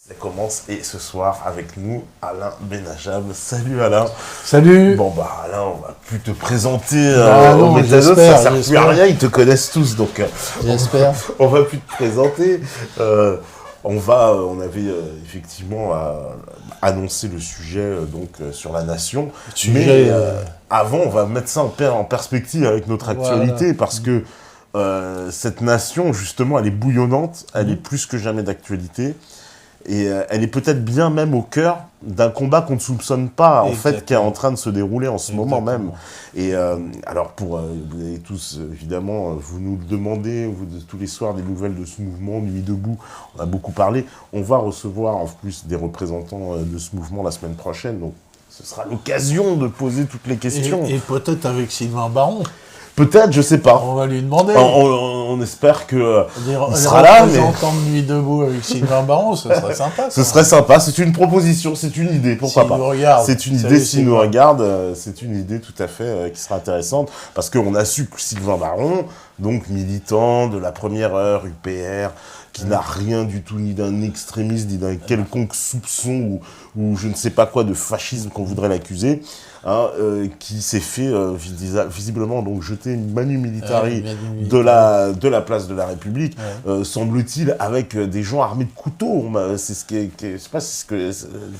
Ça commence et ce soir avec nous Alain Benajab. Salut Alain. Salut. Bon bah Alain, on va plus te présenter non, au Métalleux, ça sert plus à j'espère. rien, ils te connaissent tous donc J'espère. on va plus te présenter. On avait effectivement annoncé le sujet sur la nation. Sujet, Mais avant, on va mettre ça en perspective avec notre actualité parce que cette nation, justement, elle est bouillonnante, elle est plus que jamais d'actualité. Et elle est peut-être bien même au cœur d'un combat qu'on ne soupçonne pas, en fait, qui est en train de se dérouler en ce moment même. Et alors, vous avez tous, évidemment, vous nous demandez, tous les soirs, des nouvelles de ce mouvement, Nuit debout, on a beaucoup parlé. On va recevoir, en plus, des représentants de ce mouvement la semaine prochaine, donc ce sera l'occasion de poser toutes les questions. Et peut-être avec Sylvain Baron. Peut-être, je sais pas. On va lui demander. On espère que il sera les là, mais représentants de Nuit debout avec Sylvain Baron, ce serait sympa. ce serait sympa. C'est une proposition, c'est une idée. Pourquoi pas. C'est une idée s'il nous regarde. C'est une idée tout à fait qui sera intéressante parce qu'on a su que Sylvain Baron, donc militant de la première heure UPR, qui n'a rien du tout ni d'un extrémiste ni d'un quelconque soupçon ou je ne sais pas quoi de fascisme qu'on voudrait l'accuser. Qui s'est fait visiblement donc jeter Manu Militari de la place de la République, semble-t-il, avec des gens armés de couteaux. C'est ce je sais pas, c'est les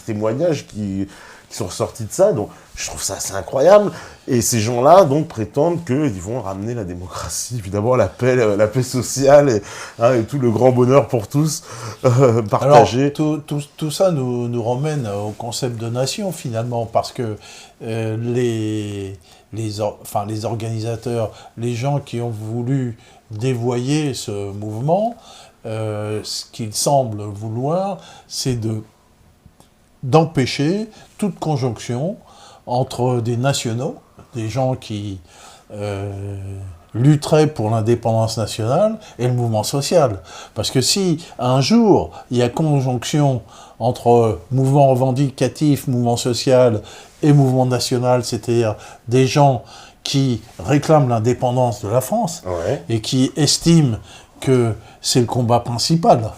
témoignages qui sont ressortis de ça, donc je trouve ça assez incroyable. Et ces gens-là donc prétendent qu'ils vont ramener la démocratie, évidemment la paix sociale et tout le grand bonheur pour tous partagé. Alors, tout ça nous ramène au concept de nation finalement, parce que les organisateurs, les gens qui ont voulu dévoyer ce mouvement, ce qu'ils semblent vouloir, c'est d'empêcher toute conjonction entre des nationaux, des gens qui lutteraient pour l'indépendance nationale, et le mouvement social. Parce que si un jour il y a conjonction entre mouvement revendicatif, mouvement social et mouvement national, c'est-à-dire des gens qui réclament l'indépendance de la France et qui estiment que c'est le combat principal,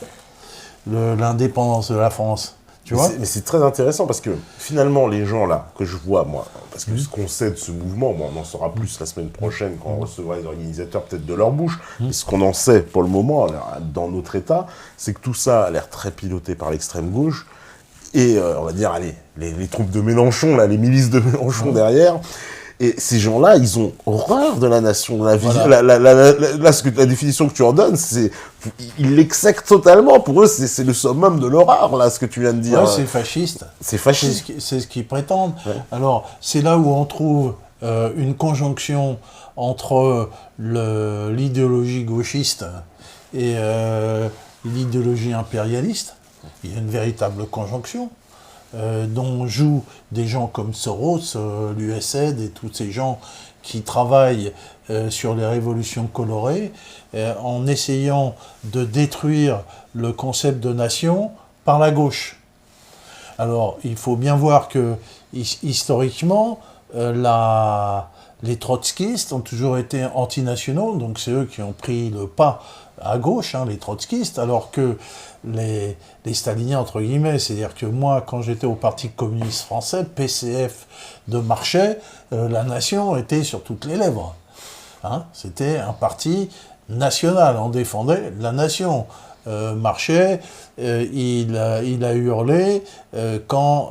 l'indépendance de la France. Mais c'est très intéressant parce que finalement, les gens là, que je vois moi, parce que ce qu'on sait de ce mouvement, on en saura plus la semaine prochaine quand on recevra les organisateurs peut-être de leur bouche, mais ce qu'on en sait pour le moment dans notre état, c'est que tout ça a l'air très piloté par l'extrême gauche et on va dire, allez, les troupes de Mélenchon, là, les milices de Mélenchon derrière. Et ces gens-là, ils ont horreur de la nation. La définition que tu en donnes, ils l'exècrent totalement. Pour eux, c'est le summum de l'horreur, là, ce que tu viens de dire. Ouais, c'est fasciste. C'est fasciste. C'est ce qu'ils prétendent. Ouais. Alors, c'est là où on trouve une conjonction entre l'idéologie gauchiste et l'idéologie impérialiste. Il y a une véritable conjonction. Dont jouent des gens comme Soros, l'USAID et tous ces gens qui travaillent sur les révolutions colorées en essayant de détruire le concept de nation par la gauche. Alors, il faut bien voir que, historiquement, les trotskistes ont toujours été antinationaux, donc c'est eux qui ont pris le pas à gauche, les trotskistes, alors que les staliniens, entre guillemets, c'est-à-dire que moi, quand j'étais au Parti communiste français, PCF de Marchais, la nation était sur toutes les lèvres. C'était un parti national, on défendait la nation. Marchais, il a hurlé quand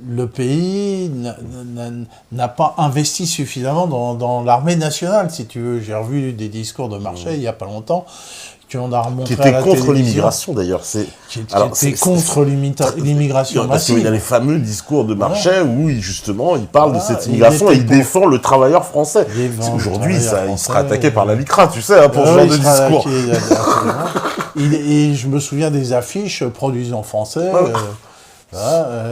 le pays n'a pas investi suffisamment dans l'armée nationale, si tu veux. J'ai revu des discours de Marchais il n'y a pas longtemps, qu'on a remontré à la télévision. Qui était contre l'immigration, d'ailleurs. Qui était contre l'immigration parce qu'il y a les fameux discours de Marchais où, justement, il parle de cette immigration et il défend le travailleur français. Aujourd'hui, il sera attaqué par la LICRA, tu sais, pour ce genre de discours. Et je me souviens des affiches produisant français... Là,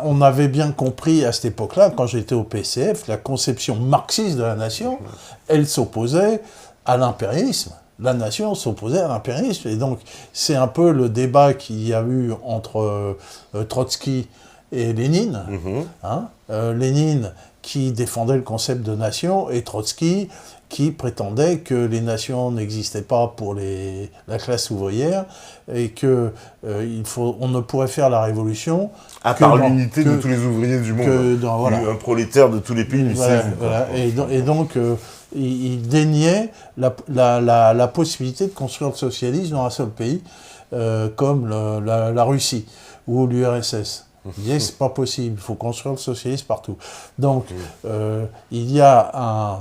on avait bien compris à cette époque-là, quand j'étais au PCF, la conception marxiste de la nation, elle s'opposait à l'impérialisme. La nation s'opposait à l'impérialisme. Et donc, c'est un peu le débat qu'il y a eu entre Trotsky et Lénine. Lénine qui défendait le concept de nation, et Trotsky, qui prétendait que les nations n'existaient pas pour la classe ouvrière, et que on ne pourrait faire la révolution à part l'unité de tous les ouvriers du monde, un prolétaire de tous les pays. Voilà. Et donc, il déniait la possibilité de construire le socialisme dans un seul pays, comme la Russie ou l'URSS. Il disait c'est pas possible, il faut construire le socialisme partout. Donc, il y a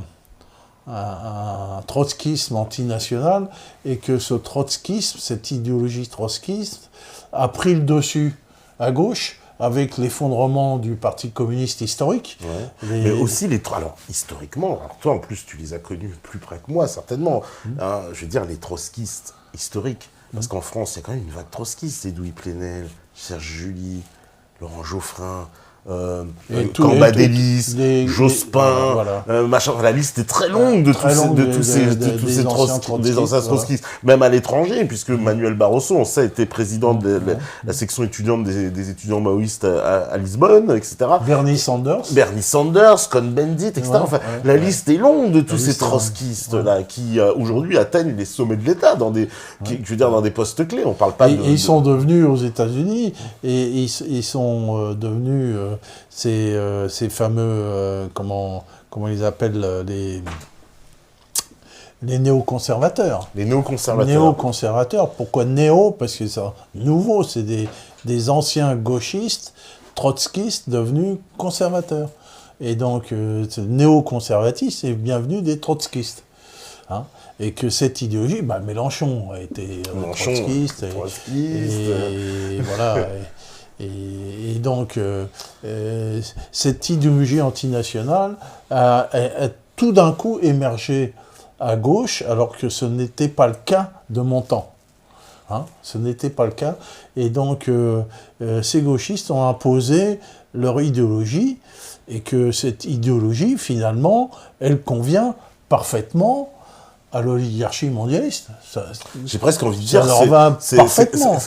un trotskisme antinational, et que ce trotskisme, cette idéologie trotskiste, a pris le dessus à gauche, avec l'effondrement du Parti communiste historique. Ouais. Mais aussi, alors, historiquement, alors toi en plus tu les as connus plus près que moi, certainement, hein, je veux dire les trotskistes historiques, parce qu'en France, il y a quand même une vague trotskiste, c'est Louis Plenel, Serge July, Laurent Joffrin, Cambadélis, Jospin, machin. La liste est très longue de tous ces anciens trotskistes, même à l'étranger, puisque Manuel Barroso, on sait, était président de la section étudiante des étudiants maoïstes à Lisbonne, etc. Bernie Sanders, Cohn-Bendit, etc. La liste est longue de tous ces trotskistes-là, qui aujourd'hui atteignent les sommets de l'État, dans des postes clés. On parle pas ils sont devenus aux États-Unis, et ils sont devenus ces fameux, comment ils appellent, les néoconservateurs. Les néoconservateurs. Pourquoi néo? Parce que c'est nouveau, c'est des anciens gauchistes, trotskistes, devenus conservateurs. Et donc, ce néoconservatisme est bienvenu des trotskistes. Hein? Et que cette idéologie, Mélenchon a été trotskiste. Et voilà. Et donc, cette idéologie antinationale a tout d'un coup émergé à gauche, alors que ce n'était pas le cas de mon temps. Hein, ce n'était pas le cas. Et donc, ces gauchistes ont imposé leur idéologie, et que cette idéologie, finalement, elle convient parfaitement à l'oligarchie mondialiste. J'ai presque envie de dire, c'est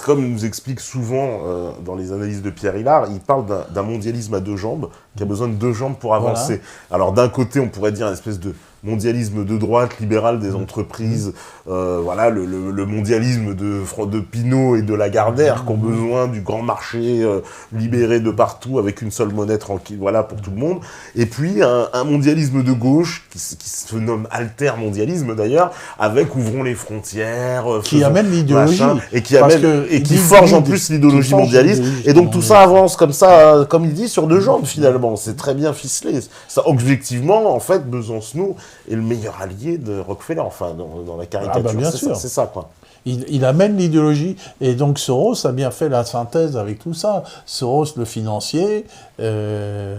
comme nous explique souvent dans les analyses de Pierre Hillard, il parle d'un mondialisme à deux jambes, qui a besoin de deux jambes pour avancer. Voilà. Alors d'un côté, on pourrait dire une espèce de mondialisme de droite, libéral des entreprises, le mondialisme de Pinault et de Lagardère, qui ont besoin du grand marché libéré de partout, avec une seule monnaie tranquille, pour tout le monde. Et puis un mondialisme de gauche, qui se nomme alter-mondialisme d'ailleurs, avec ouvrons les frontières, qui amène l'idéologie, et qui forge en plus l'idéologie mondialiste. Et donc tout ça avance comme ça, comme il dit, sur deux jambes finalement. C'est très bien ficelé. Ça, objectivement, en fait, Besancenot est le meilleur allié de Rockefeller, dans la caricature. Bien sûr. C'est ça, quoi. Il amène l'idéologie. Et donc Soros a bien fait la synthèse avec tout ça. Soros, le financier le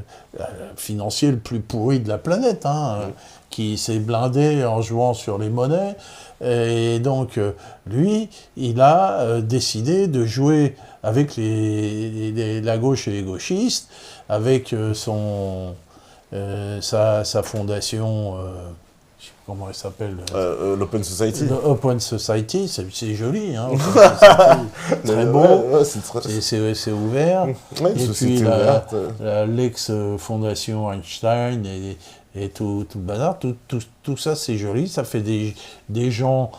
plus pourri de la planète, qui s'est blindé en jouant sur les monnaies. Et donc, lui, il a décidé de jouer avec la gauche et les gauchistes, avec sa fondation, je sais pas comment elle s'appelle, l'Open Society. L'Open Society, c'est joli, très beau, c'est ouvert. Et puis l'ex-fondation Einstein et tout le bazar, tout ça c'est joli, ça fait des gens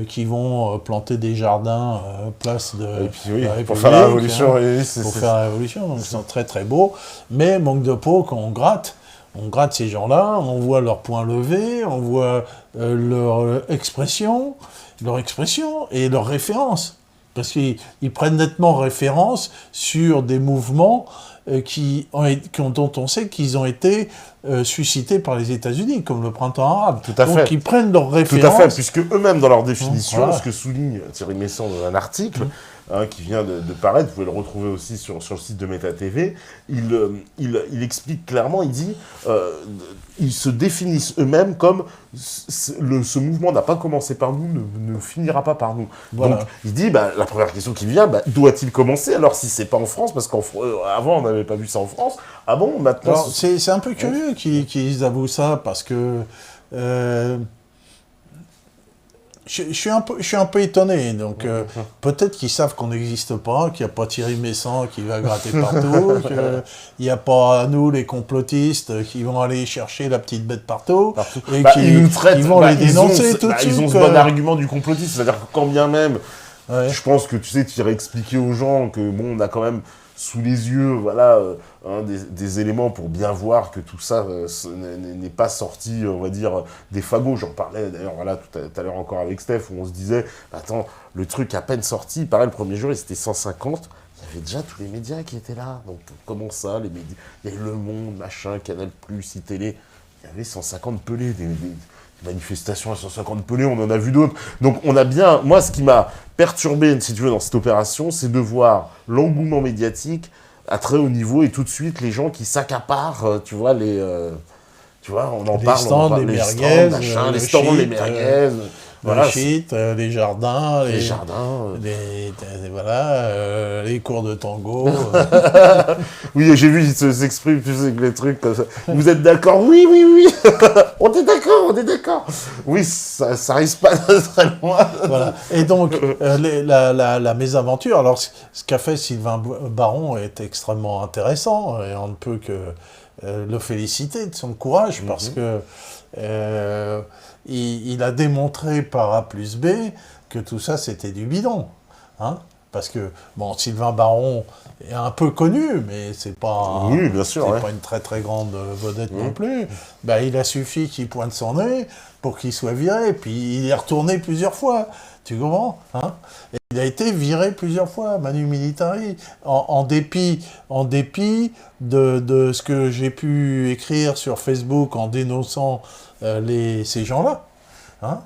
qui vont planter des jardins place de la République, pour faire la révolution. Pour faire la révolution, donc ils sont très très beaux, mais manque de peau quand on gratte ces gens-là, on voit leurs poings levés, on voit leur expression et leurs références. Parce qu'ils prennent nettement référence sur des mouvements dont on sait qu'ils ont été suscités par les États-Unis, comme le printemps arabe. Tout à fait. Donc ils prennent leurs références. Tout à fait, puisque eux-mêmes, dans leur définition, ce que souligne Thierry Messant dans un article, qui vient de paraître, vous pouvez le retrouver aussi sur le site de Méta TV, il explique clairement, il dit, ils se définissent eux-mêmes comme ce mouvement n'a pas commencé par nous, ne finira pas par nous. Voilà. Donc il dit, la première question qui vient, doit-il commencer alors si c'est pas en France, parce qu'avant on n'avait pas vu ça en France. Ah bon, maintenant... Alors, c'est un peu curieux qu'ils avouent ça, parce que... je je suis un peu étonné. Donc, peut-être qu'ils savent qu'on n'existe pas, qu'il n'y a pas Thierry Messant qui va gratter partout, qu'il n'y a pas nous, les complotistes, qui vont aller chercher la petite bête partout. Et ils vont les dénoncer tout de suite. Ils ont ce bon argument du complotiste. C'est-à-dire que quand bien même, je pense que tu irais expliquer aux gens que, bon, on a quand même sous les yeux, voilà, des éléments pour bien voir que tout ça n'est pas sorti, on va dire, des fagots. J'en parlais d'ailleurs, voilà, tout à l'heure encore avec Steph, où on se disait, attends, le truc à peine sorti, pareil, le premier jour, c'était 150, il y avait déjà tous les médias qui étaient là. Donc, comment ça, les médias, il y avait Le Monde, machin, Canal+, iTélé, il y avait 150 pelés, des manifestations à 150 pelés, on en a vu d'autres. Donc on a bien... Moi, ce qui m'a perturbé, si tu veux, dans cette opération, c'est de voir l'engouement médiatique à très haut niveau et tout de suite les gens qui s'accaparent, tu vois, tu vois, on en les parle, stands, les merguez, les stands, les merguez... Voilà, le shit, les jardins, les cours de tango. Oui, j'ai vu, il s'exprime plus avec les trucs comme ça. Vous êtes d'accord? Oui. On est d'accord. Oui, ça risque pas de très loin. Voilà. Et donc, la mésaventure, alors ce qu'a fait Sylvain Baron est extrêmement intéressant et on ne peut que le féliciter de son courage parce que il a démontré par A plus B que tout ça, c'était du bidon. Hein, parce que, bon, Sylvain Baron est un peu connu, mais c'est pas, bien sûr, pas une très très grande vedette non plus. Ben, il a suffi qu'il pointe son nez pour qu'il soit viré, puis il est retourné plusieurs fois. Tu comprends, hein? Et il a été viré plusieurs fois, Manu Militari, en dépit de ce que j'ai pu écrire sur Facebook en dénonçant ces gens-là. Hein,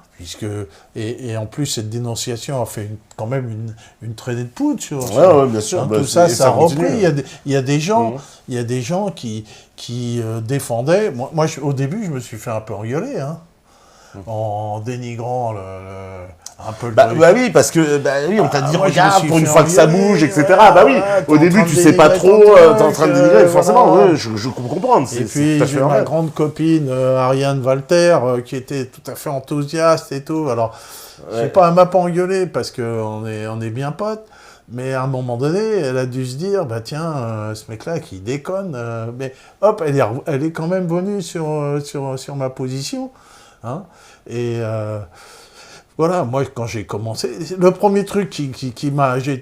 et en plus, cette dénonciation a fait quand même une traînée de poudre sur bien sûr. Hein, tout ça a repris. Il y a des gens qui défendaient. Moi, au début, je me suis fait un peu engueuler, hein, en dénigrant un peu le oui, parce que on t'a dit regarde pour une fois que ça bouge, etc. Au début tu sais pas trop, t'es en train de dénigrer, forcément, je comprends. Et puis j'ai ma grande copine Ariane Walter qui était tout à fait enthousiaste et tout. Alors je sais pas, elle m'a pas engueulé parce que on est bien potes. Mais à un moment donné, elle a dû se dire, tiens, ce mec-là qui déconne, mais hop, elle est quand même venue sur ma position, hein, et voilà, moi, quand j'ai commencé, le premier truc qui m'a... J'ai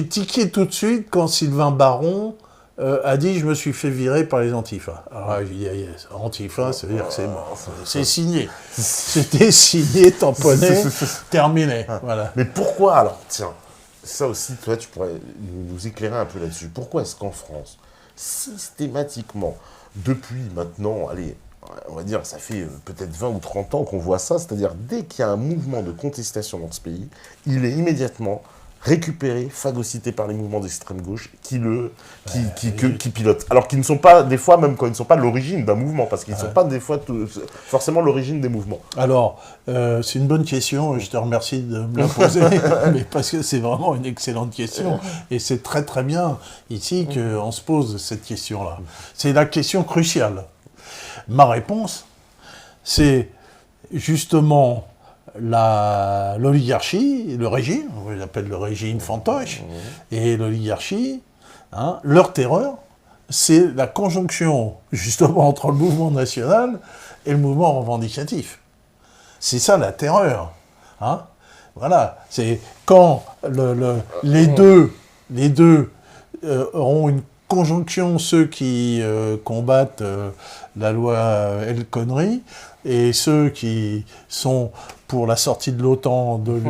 tiqué tout de suite quand Sylvain Baron a dit « Je me suis fait virer par les Antifa ». Alors j'ai dit yes, « Antifa, ça veut dire que c'est mort. C'est signé. » C'était signé, tamponné, terminé. Voilà. Mais pourquoi alors? Tiens, ça aussi, toi, tu pourrais nous éclairer un peu là-dessus. Pourquoi est-ce qu'en France, systématiquement, depuis maintenant, allez... On va dire, ça fait peut-être 20 ou 30 ans qu'on voit ça, c'est-à-dire dès qu'il y a un mouvement de contestation dans ce pays, il est immédiatement récupéré, phagocyté par les mouvements d'extrême gauche qui pilotent. Alors qu'ils ne sont pas, des fois, même quand ils ne sont pas l'origine d'un mouvement, parce qu'ils ne sont pas des fois forcément l'origine des mouvements. Alors, c'est une bonne question, je te remercie de me la poser, mais parce que c'est vraiment une excellente question, et c'est très très bien ici qu'on se pose cette question-là. C'est la question cruciale. Ma réponse, c'est justement l'oligarchie, le régime, on l'appelle le régime fantoche, et l'oligarchie, hein, leur terreur, c'est la conjonction justement entre le mouvement national et le mouvement revendicatif. C'est ça la terreur. Hein, voilà, c'est quand les deux auront une conjonction, ceux qui combattent la loi El Khomri et ceux qui sont pour la sortie de l'OTAN, de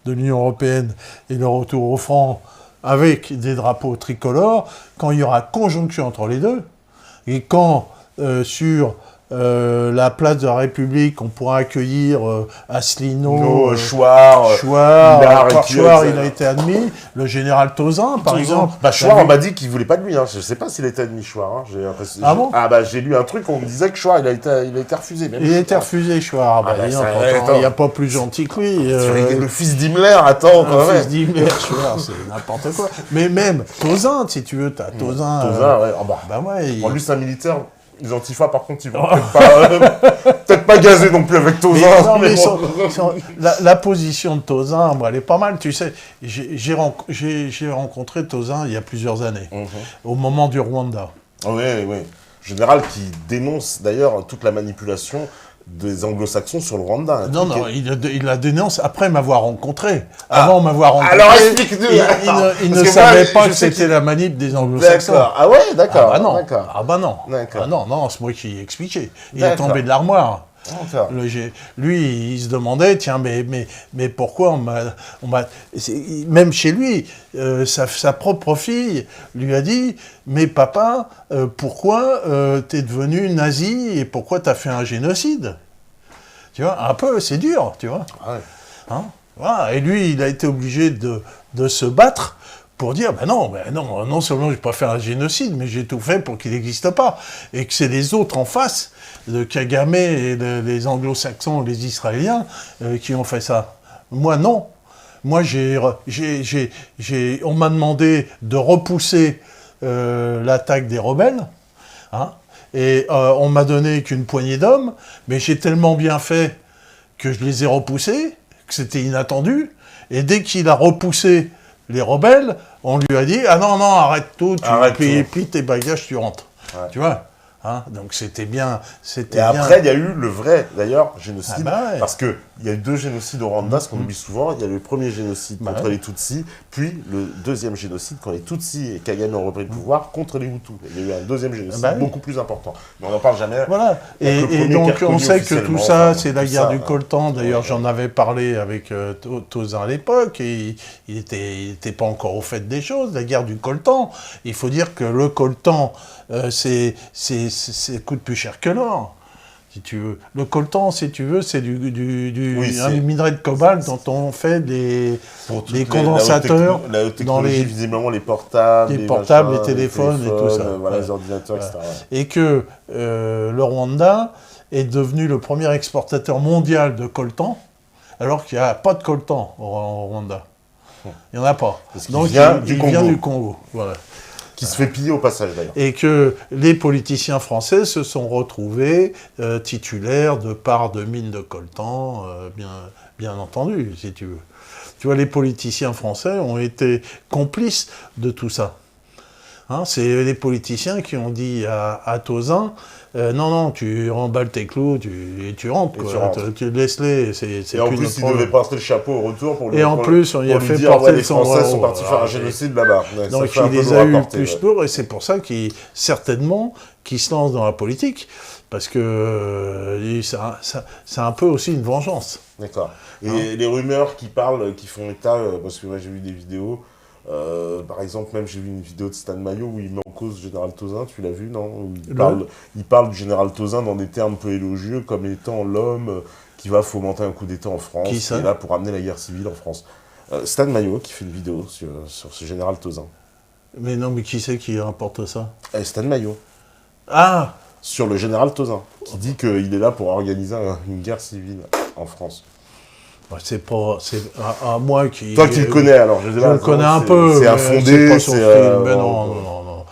l'Union européenne et le retour au franc avec des drapeaux tricolores, quand il y aura conjonction entre les deux, et quand sur la place de la République, on pourra accueillir Asselineau, Chouard, il a été admis, le général Tauzin, par exemple. Chouard, on m'a dit qu'il voulait pas de lui, hein. Je sais pas s'il a été admis, Chouard. Hein. Bon j'ai lu un truc, on me disait que Chouard, il a été refusé. Même. Il a été refusé, Chouard. Il n'y a pas plus gentil que lui. Le fils d'Himmler, attends, quand même. Le fils d'Himmler, Chouard, c'est n'importe quoi. Mais même Tauzin, si tu veux, t'as Tauzin. Tauzin, ouais. Lui, c'est un militaire Les Antifas, par contre, ils vont peut-être pas gazer non plus avec Tauzin. La position de Tauzin, elle est pas mal. Tu sais, j'ai rencontré Tauzin il y a plusieurs années, au moment du Rwanda. Oui. Général qui dénonce d'ailleurs toute la manipulation des anglo-saxons sur le Rwanda. Non, il la dénonce après m'avoir rencontré. Avant m'avoir rencontré, alors explique-nous. Il ne savait pas que c'était la manip des anglo-saxons. D'accord. Ah ouais, d'accord. Ah bah non. D'accord. Ah bah non. D'accord. Ah non, c'est moi qui ai expliqué. Il est tombé de l'armoire. Lui, il se demandait, tiens, mais pourquoi on m'a... Même chez lui, sa propre fille lui a dit, mais papa, pourquoi t'es devenu nazi et pourquoi t'as fait un génocide? Tu vois, un peu, c'est dur, tu vois. Ouais. Hein, voilà. Et lui, il a été obligé de se battre pour dire, non seulement j'ai pas fait un génocide, mais j'ai tout fait pour qu'il n'existe pas. Et que c'est les autres en face, de Kagame et les anglo-saxons, les Israéliens, qui ont fait ça. Moi, non. Moi, on m'a demandé de repousser l'attaque des rebelles, hein, et on m'a donné qu'une poignée d'hommes, mais j'ai tellement bien fait que je les ai repoussés, que c'était inattendu, et dès qu'il a repoussé les rebelles, on lui a dit « Ah non, arrête tout, plie tes bagages, tu rentres. Ouais. » Tu vois, hein, donc c'était bien. Et après, il y a eu le vrai, d'ailleurs, génocide, parce qu'il y a eu 2 génocides au Rwanda, ce qu'on oublie souvent. Il y a le premier génocide contre les Tutsis, puis le deuxième génocide quand les Tutsis et Kagame ont repris le pouvoir contre les Hutus. Il y a eu un deuxième génocide beaucoup plus important. Mais on n'en parle jamais. Voilà. Et donc, on sait que tout ça, c'est la guerre du coltan. D'ailleurs, j'en avais parlé avec Tauzin à l'époque, et il était pas encore au fait des choses. La guerre du coltan, il faut dire que le coltan, coûte plus cher que l'or, si tu veux. Le coltan, si tu veux, c'est un minerai de cobalt dont on fait des condensateurs la haute technologie, visiblement les portables, les téléphones et tout ça. Les ordinateurs, etc. Et que le Rwanda est devenu le premier exportateur mondial de coltan, alors qu'il n'y a pas de coltan au Rwanda. Il n'y en a pas. Donc il vient du Congo. Voilà. Qui se fait piller au passage, d'ailleurs. Et que les politiciens français se sont retrouvés titulaires de parts de mines de coltan, bien entendu, si tu veux. Tu vois, les politiciens français ont été complices de tout ça. Hein, c'est les politiciens qui ont dit à Tauzin, non, tu remballes tes clous et tu rentres, quoi. Tu laisses-les, et en plus, il devait porter le chapeau au retour pour lui dire, en plus, on y a fait porter les Français sont partis faire un génocide là-bas. Donc il les a eu plus lourds, et c'est pour ça qu'il se lance dans la politique, parce que c'est un peu aussi une vengeance. D'accord. Et les rumeurs qui font état, parce que moi j'ai vu des vidéos, par exemple, même j'ai vu une vidéo de Stan Mayo où il met en cause le général Tauzin, tu l'as vu, non? Il parle du général Tauzin dans des termes peu élogieux, comme étant l'homme qui va fomenter un coup d'État en France, qui est là pour amener la guerre civile en France. Stan Mayo qui fait une vidéo sur ce général Tauzin. Mais non, mais qui c'est qui rapporte ça? Stan Mayo. Ah! Sur le général Tauzin, qui dit qu'il est là pour organiser une guerre civile en France. C'est à moi qui... Toi qui le connais, alors, je le connais un peu. C'est infondé, mais non.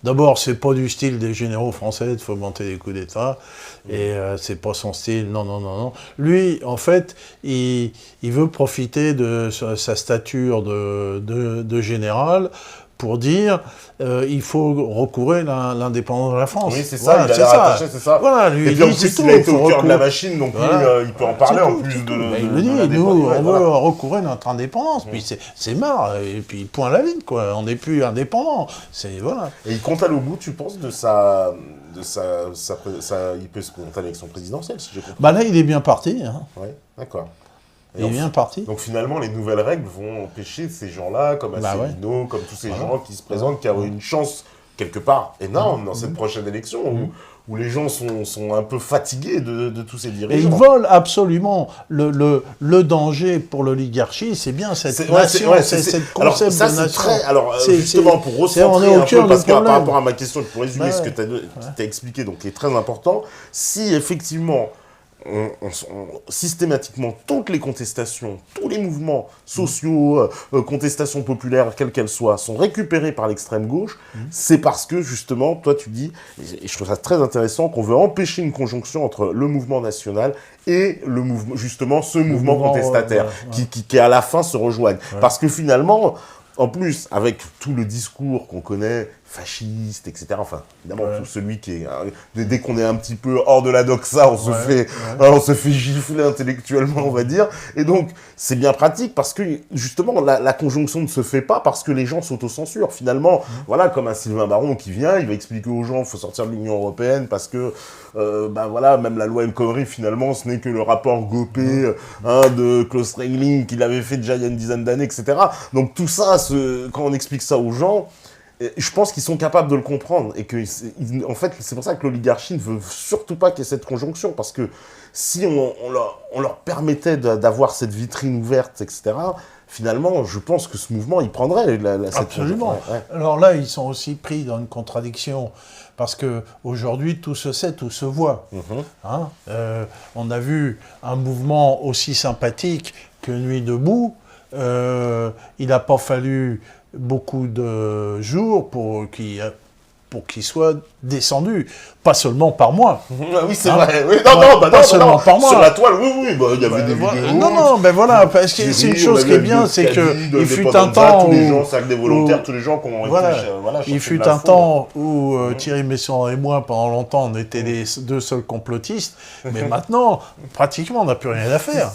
D'abord, c'est pas du style des généraux français de fomenter des coups d'État, et c'est pas son style, non. Lui, en fait, il veut profiter de sa stature de général pour dire il faut recourir à l'indépendance de la France. Oui, c'est ça, il a l'air attaché, c'est ça. Voilà, lui, et puis en plus, il a été au cœur de la machine, donc il peut en parler en plus de il le dit, nous, on veut recourir à notre indépendance, puis c'est marre, et puis point à la ligne, quoi, on n'est plus indépendant, voilà. Et il compte aller au bout, tu penses, il peut se présenter à l'élection présidentielle, si j'ai compris. Bah là, il est bien parti. Hein. Oui, d'accord. Il est bien parti. Donc finalement, les nouvelles règles vont empêcher ces gens-là, comme Asselineau, comme tous ces gens qui se présentent, qui ont une chance, quelque part, énorme dans cette prochaine élection, où les gens sont un peu fatigués de tous ces dirigeants. Et ils veulent absolument le danger pour l'oligarchie, c'est bien cette nation, cette concept de nation. Alors, justement, pour recentrer un peu, parce que par rapport à ma question, pour résumer ce que tu as expliqué, donc qui est très important, si effectivement systématiquement, toutes les contestations, tous les mouvements sociaux, contestations populaires, quelles qu'elles soient, sont récupérés par l'extrême gauche, c'est parce que, justement, toi tu dis, et je trouve ça très intéressant, qu'on veut empêcher une conjonction entre le mouvement national et le mouvement, justement, ce mouvement contestataire, qui à la fin se rejoignent. Parce que finalement, en plus, avec tout le discours qu'on connaît, fasciste, etc. Enfin, évidemment, tout celui qui est... dès qu'on est un petit peu hors de la doxa, on se fait gifler intellectuellement, on va dire. Et donc, c'est bien pratique parce que, justement, la conjonction ne se fait pas parce que les gens s'autocensurent. Finalement, voilà, comme un Sylvain Baron qui vient, il va expliquer aux gens qu'il faut sortir de l'Union européenne parce que, voilà, même la loi El Khomri, finalement, ce n'est que le rapport Gopé de Klaus Regling qu'il avait fait déjà il y a une dizaine d'années, etc. Donc, tout ça, quand on explique ça aux gens, je pense qu'ils sont capables de le comprendre et que, en fait, c'est pour ça que l'oligarchie ne veut surtout pas qu'il y ait cette conjonction, parce que si on leur permettait d'avoir cette vitrine ouverte, etc., finalement, je pense que ce mouvement, il prendrait cette... Absolument. Alors là, ils sont aussi pris dans une contradiction, parce qu'aujourd'hui, tout se sait, tout se voit. On a vu un mouvement aussi sympathique que Nuit debout. Il n'a pas fallu beaucoup de jours pour qu'il soit descendu, pas seulement par moi. Oui, c'est vrai. Oui, pas seulement par moi. Sur la toile, oui, il y avait des vidéos. Non, ben voilà, parce que c'est une chose qui est bien, c'est qu'il fut un temps où... Tous les gens, c'est des volontaires, tous les gens qui ont été... Il fut un temps où Thierry Messon et moi, pendant longtemps, on était les deux seuls complotistes, mais maintenant, pratiquement, on n'a plus rien à faire.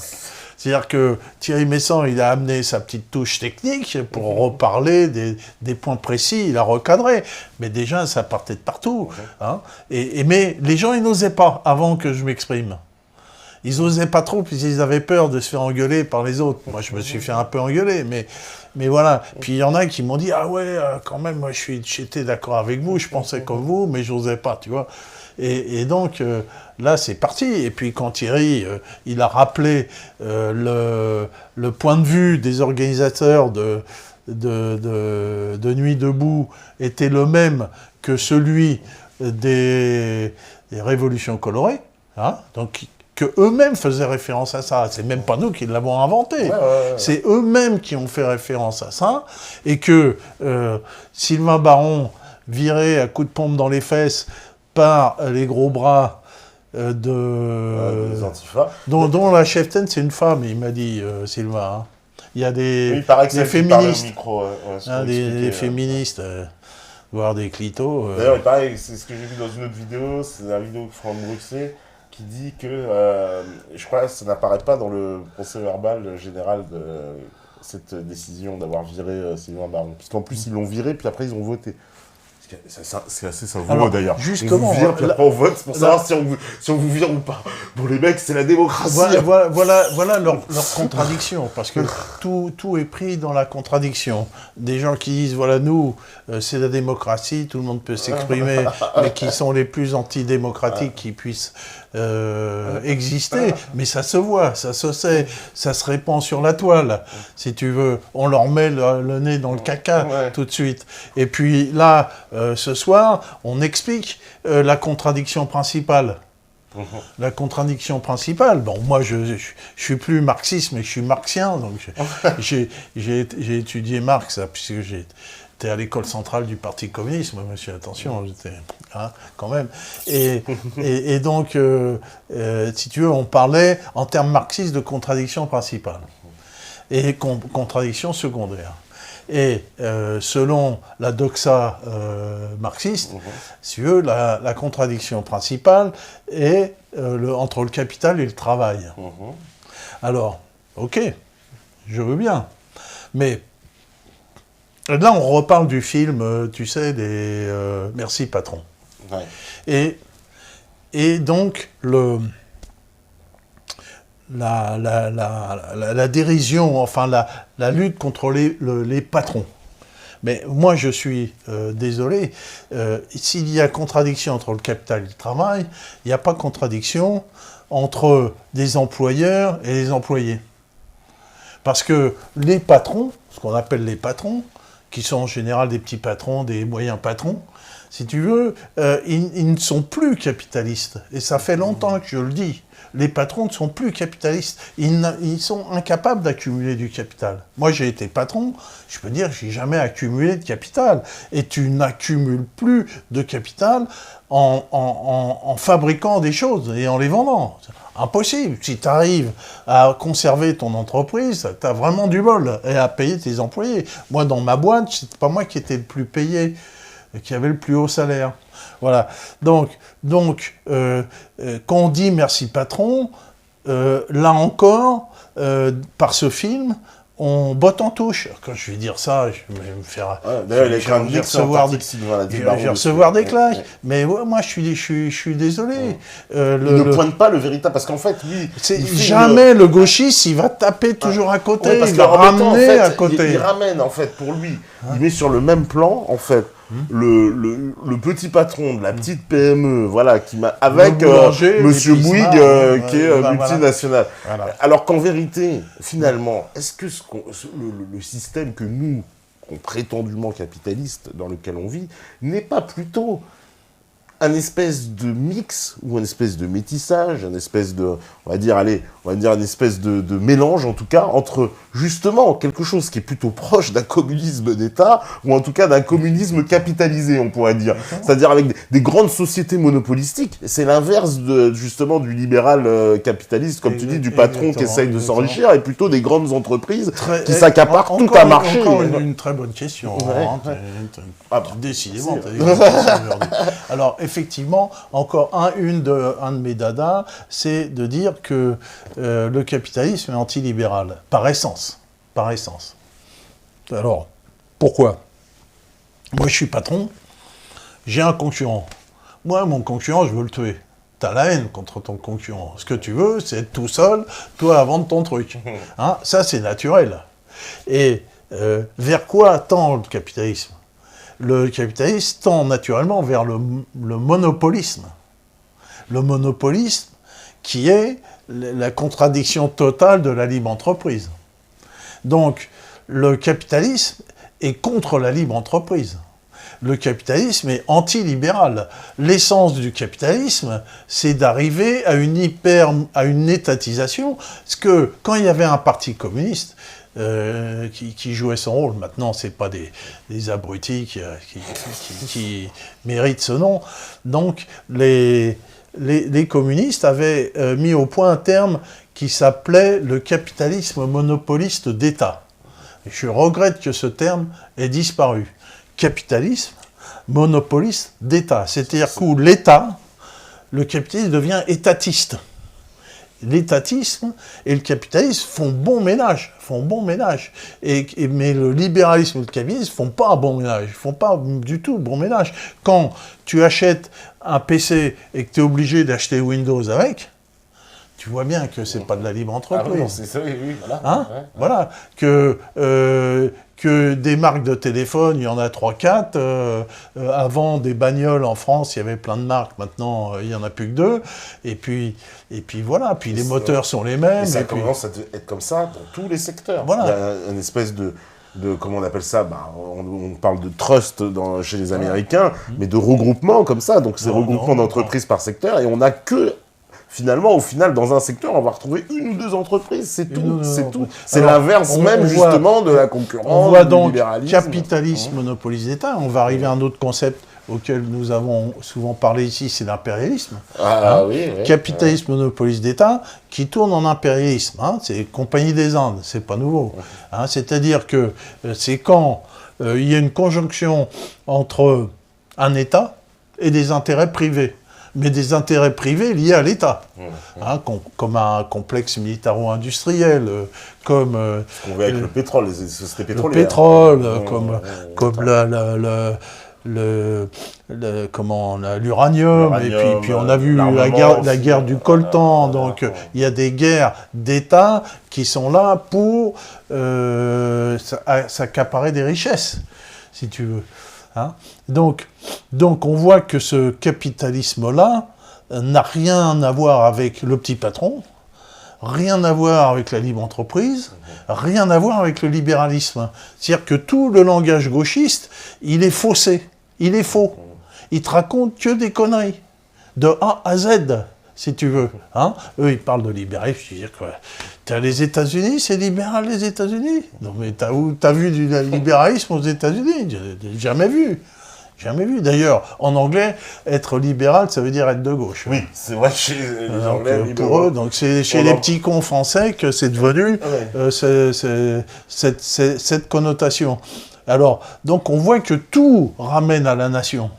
C'est-à-dire que Thierry Messon, il a amené sa petite touche technique pour reparler des points précis, il a recadré. Mais déjà, ça partait de partout. Mais les gens, ils n'osaient pas avant que je m'exprime. Ils n'osaient pas trop, puisqu'ils avaient peur de se faire engueuler par les autres. Moi, je me suis fait un peu engueuler, mais voilà. Puis il y en a qui m'ont dit « Ah ouais, quand même, moi, j'étais d'accord avec vous, je pensais comme vous, mais je n'osais pas, tu vois. » Et donc, là, c'est parti. Et puis, quand Thierry, il a rappelé le point de vue des organisateurs de Nuit debout était le même que celui des Révolutions colorées, donc que eux-mêmes faisaient référence à ça. C'est même pas nous qui l'avons inventé. C'est eux-mêmes qui ont fait référence à ça. Et que Sylvain Baron, viré à coups de pompe dans les fesses par les gros bras des Antifa. Dont la cheftaine, c'est une femme, il m'a dit, Sylvain. Il y a des féministes, des féministes, voire des clitos. D'ailleurs, il paraît, c'est ce que j'ai vu dans une autre vidéo, c'est la vidéo de Franck Bruxelles, qui dit que, je crois que ça n'apparaît pas dans le procès verbal général de cette décision d'avoir viré Sylvain Baron. Parce qu'en plus, ils l'ont viré, puis après, ils ont voté. C'est assez savoureux d'ailleurs. Justement, on vous vire, puis après on vote pour savoir si on vous vire ou pas. Pour les mecs, c'est la démocratie. Voilà leur contradiction, parce que tout est pris dans la contradiction. Des gens qui disent, voilà, nous, c'est la démocratie, tout le monde peut s'exprimer, mais qui sont les plus antidémocratiques qui puissent exister. Mais ça se voit, ça se sait, ça se répand sur la toile. Si tu veux, on leur met le nez dans le caca tout de suite. Et puis là, ce soir, on explique la contradiction principale. La contradiction principale, bon, moi je suis plus marxiste, mais je suis marxien, donc j'ai étudié Marx, puisque j'étais à l'école centrale du Parti communiste, moi monsieur, attention, j'étais quand même. Et donc, si tu veux, on parlait en termes marxistes de contradiction principale et contradiction secondaire. Et selon la doxa marxiste, si tu veux, la contradiction principale est entre le capital et le travail. Alors, ok, je veux bien, mais là on reparle du film, tu sais, des Merci patron. Et donc la dérision, enfin la lutte contre les patrons. Mais moi, je suis désolé, s'il y a contradiction entre le capital et le travail, il n'y a pas contradiction entre des employeurs et les employés. Parce que les patrons, ce qu'on appelle les patrons, qui sont en général des petits patrons, des moyens patrons, si tu veux, ils ne sont plus capitalistes. Et ça fait longtemps que je le dis. Les patrons ne sont plus capitalistes. Ils sont incapables d'accumuler du capital. Moi, j'ai été patron, je peux dire que je n'ai jamais accumulé de capital. Et tu n'accumules plus de capital en fabriquant des choses et en les vendant. Impossible. Si tu arrives à conserver ton entreprise, tu as vraiment du bol et à payer tes employés. Moi, dans ma boîte, c'est pas moi qui étais le plus payé, qui avait le plus haut salaire. Voilà. Donc quand on dit merci patron, là encore, par ce film, on botte en touche. Quand je vais dire ça, je vais me faire... D'ailleurs, je vais recevoir des claques. Mais ouais, moi, je suis désolé. Il ne pointe pas le véritable... Parce qu'en fait, lui... Jamais le gauchiste, il va taper toujours à côté. Ouais, il va ramener à côté. Il ramène, en fait, pour lui. Il met sur le même plan, en fait, le petit patron de la petite PME, voilà, avec Monsieur Bouygues, qui est multinational. Voilà. Alors qu'en vérité, finalement, est-ce que le système que nous, prétendument capitaliste, dans lequel on vit, n'est pas plutôt un espèce de mix ou un espèce de métissage, un espèce de, on va dire une espèce de mélange en tout cas entre justement quelque chose qui est plutôt proche d'un communisme d'État ou en tout cas d'un communisme capitalisé, on pourrait dire. C'est-à-dire avec des grandes sociétés monopolistiques. C'est l'inverse justement du libéral capitaliste, comme tu dis, du patron qui essaye de s'enrichir et plutôt des grandes entreprises qui s'accaparent tout un marché. Encore une très bonne question. Décidément. Alors, effectivement, encore un de mes dadas, c'est de dire que le capitalisme est antilibéral, par essence. Par essence. Alors, pourquoi ? Moi, je suis patron, j'ai un concurrent. Moi, mon concurrent, je veux le tuer. T'as la haine contre ton concurrent. Ce que tu veux, c'est être tout seul, toi, à vendre ton truc. Hein ? Ça, c'est naturel. Et vers quoi tend le capitalisme ? Le capitalisme tend naturellement vers le monopolisme. Le monopolisme qui est la contradiction totale de la libre entreprise. Donc, le capitalisme est contre la libre entreprise. Le capitalisme est antilibéral. L'essence du capitalisme, c'est d'arriver à une étatisation. Parce que quand il y avait un parti communiste, qui jouait son rôle. Maintenant, ce n'est pas des abrutis qui méritent ce nom. Donc, les communistes avaient mis au point un terme qui s'appelait le capitalisme monopoliste d'État. Je regrette que ce terme ait disparu. Capitalisme monopoliste d'État. C'est-à-dire que l'État, le capitalisme devient étatiste. L'étatisme et le capitalisme font bon ménage. Mais le libéralisme et le capitalisme font pas un bon ménage. Ils font pas du tout bon ménage. Quand tu achètes un PC et que tu es obligé d'acheter Windows avec, tu vois bien que c'est pas de la libre entreprise. Ah non, c'est ça, oui, voilà. Hein ? Ouais. Voilà. Que des marques de téléphone, il y en a 3-4. Avant, des bagnoles en France, il y avait plein de marques. Maintenant, il n'y en a plus que 2. Et puis voilà. Puis les moteurs sont les mêmes. Et ça commence à être comme ça dans tous les secteurs. Voilà. Il y a une espèce de comment on appelle ça, on parle de trust chez les Américains, mais de regroupement comme ça. Donc, c'est regroupement d'entreprises par secteur. Et on n'a que... Finalement, dans un secteur, on va retrouver une ou deux entreprises, c'est tout. C'est l'inverse justement de la concurrence, on voit donc capitalisme, monopolise d'État. On va arriver à un autre concept auquel nous avons souvent parlé ici, c'est l'impérialisme. Oui. Capitalisme, monopolise d'État, qui tourne en impérialisme. C'est Compagnie des Indes, c'est pas nouveau. C'est-à-dire que c'est quand il y a une conjonction entre un État et des intérêts privés. Mais des intérêts privés liés à l'État, comme un complexe militaro-industriel, comme... Ce qu'on voit avec le pétrole, les sociétés pétrolières. Le pétrole, comme l'uranium, et puis on a vu la guerre du coltan, donc il y a des guerres d'État qui sont là pour s'accaparer des richesses, si tu veux. Donc on voit que ce capitalisme-là n'a rien à voir avec le petit patron, rien à voir avec la libre entreprise, rien à voir avec le libéralisme. C'est-à-dire que tout le langage gauchiste, il est faussé, il est faux. Il te raconte que des conneries, de A à Z, si tu veux. Hein, eux, ils parlent de libéralisme, je veux dire quoi. T'as les États-Unis, c'est libéral les États-Unis. Non mais t'as vu du libéralisme aux États-Unis? Jamais vu. Jamais vu. D'ailleurs, en anglais, être libéral, ça veut dire être de gauche. Oui, c'est vrai chez les Anglais. Pour eux, donc c'est chez les petits cons français que c'est devenu cette connotation. Alors, donc on voit que tout ramène à la nation.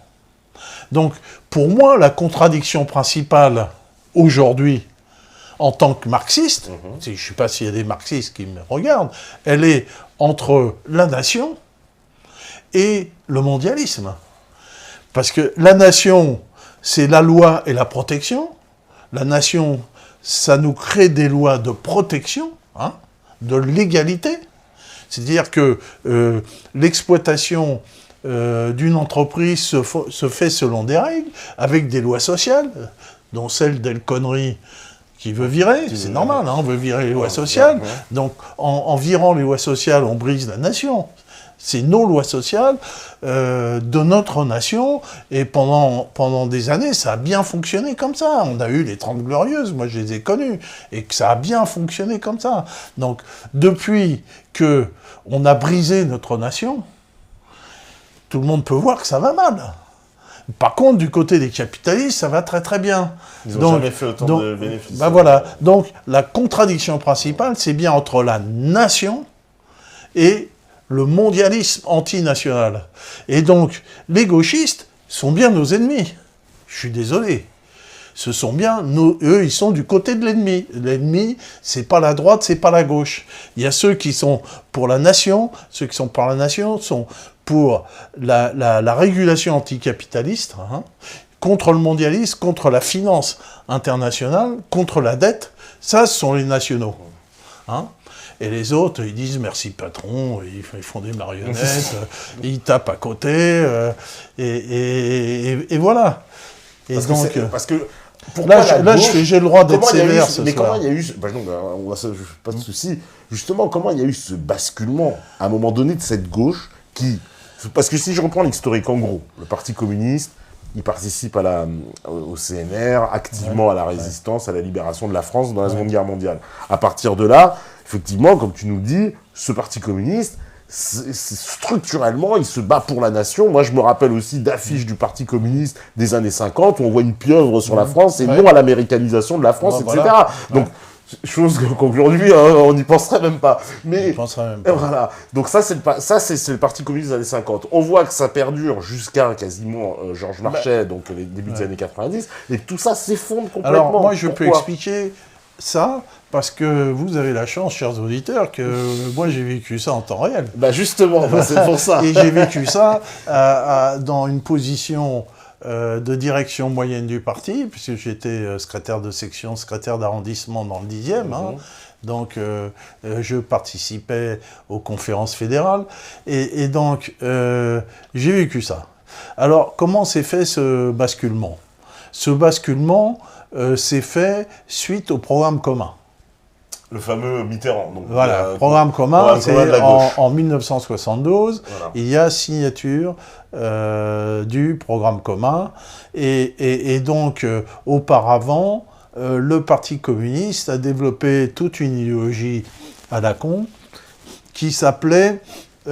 Donc, pour moi, la contradiction principale aujourd'hui, en tant que marxiste, je ne sais pas s'il y a des marxistes qui me regardent, elle est entre la nation et le mondialisme. Parce que la nation, c'est la loi et la protection. La nation, ça nous crée des lois de protection, hein, de l'égalité. C'est-à-dire que l'exploitation d'une entreprise se fait selon des règles, avec des lois sociales, dont celle d'El Khomri qui veut virer, c'est normal, hein, on veut virer les lois sociales. Donc en virant les lois sociales, on brise la nation. C'est nos lois sociales de notre nation, et pendant des années, ça a bien fonctionné comme ça. On a eu les 30 Glorieuses, moi je les ai connues, et que ça a bien fonctionné comme ça. Donc depuis qu'on a brisé notre nation, tout le monde peut voir que ça va mal. Par contre, du côté des capitalistes, ça va très très bien. Ils n'ont jamais fait autant de bénéfices. Ben voilà. Donc la contradiction principale, c'est bien entre la nation et le mondialisme antinational. Et donc, les gauchistes sont bien nos ennemis. Je suis désolé. Ce sont bien eux, ils sont du côté de l'ennemi. L'ennemi, c'est pas la droite, c'est pas la gauche. Il y a ceux qui sont pour la nation, ceux qui sont pour la nation sont pour la régulation anticapitaliste, hein, contre le mondialisme, contre la finance internationale, contre la dette. Ça, ce sont les nationaux. Hein. Et les autres, ils disent merci patron, ils font des marionnettes, ils tapent à côté, et voilà. Et parce que là, j'ai le droit d'être sévère ce soir. Mais comment il y a eu... pas de souci. Justement, comment il y a eu ce basculement, à un moment donné, de cette gauche qui... Parce que si je reprends l'historique, en gros, le Parti communiste, il participe au CNR, activement à la résistance, à la libération de la France dans la Seconde Guerre mondiale. À partir de là, effectivement, comme tu nous dis, ce Parti communiste, structurellement, il se bat pour la nation. Moi, je me rappelle aussi d'affiches du Parti communiste des années 50, où on voit une pieuvre sur la France, et non à l'américanisation de la France, etc. Voilà. Donc, chose qu'aujourd'hui, on n'y penserait même pas. Mais, voilà. Donc ça, c'est le Parti communiste des années 50. On voit que ça perdure jusqu'à quasiment Georges Marchais, donc les débuts des années 90, et tout ça s'effondre complètement. Alors, moi, je peux expliquer ça, parce que vous avez la chance, chers auditeurs, que moi, j'ai vécu ça en temps réel. Bah justement, c'est pour ça. Et j'ai vécu ça dans une position... de direction moyenne du parti, puisque j'étais secrétaire de section, secrétaire d'arrondissement dans le 10e, hein, donc je participais aux conférences fédérales, et donc j'ai vécu ça. Alors, comment s'est fait ce basculement? Ce basculement s'est fait suite au programme commun. Le fameux Mitterrand. Donc, voilà, programme commun, c'est en 1972, voilà. Il y a signature du programme commun, et donc auparavant, le Parti communiste a développé toute une idéologie à la con qui s'appelait,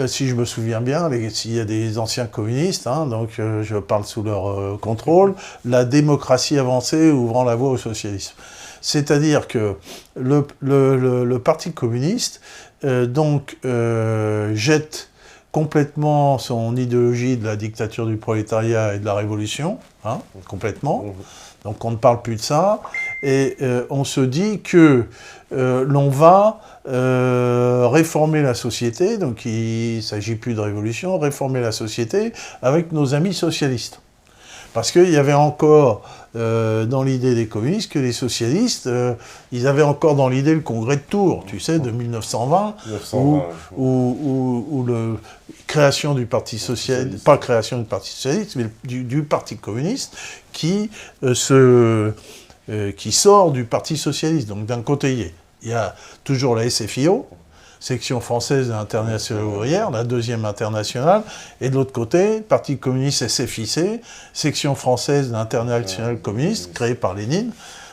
si je me souviens bien, s'il y a des anciens communistes, hein, donc je parle sous leur contrôle, la démocratie avancée ouvrant la voie au socialisme. C'est-à-dire que le Parti communiste jette complètement son idéologie de la dictature du prolétariat et de la révolution, hein, complètement. Donc on ne parle plus de ça, et on se dit que l'on va réformer la société, donc il ne s'agit plus de révolution, réformer la société avec nos amis socialistes. Parce qu'il y avait encore dans l'idée des communistes que les socialistes, ils avaient encore dans l'idée le congrès de Tours, tu sais, de 1920, où la création du Parti socialiste, pas création du Parti socialiste, mais du Parti communiste, qui sort du Parti socialiste. Donc d'un côté, il y a il y a toujours la SFIO, section française de l'Internationale ouvrière, la deuxième internationale, et de l'autre côté, Parti communiste SFIC, section française de l'Internationale communiste, créée par Lénine,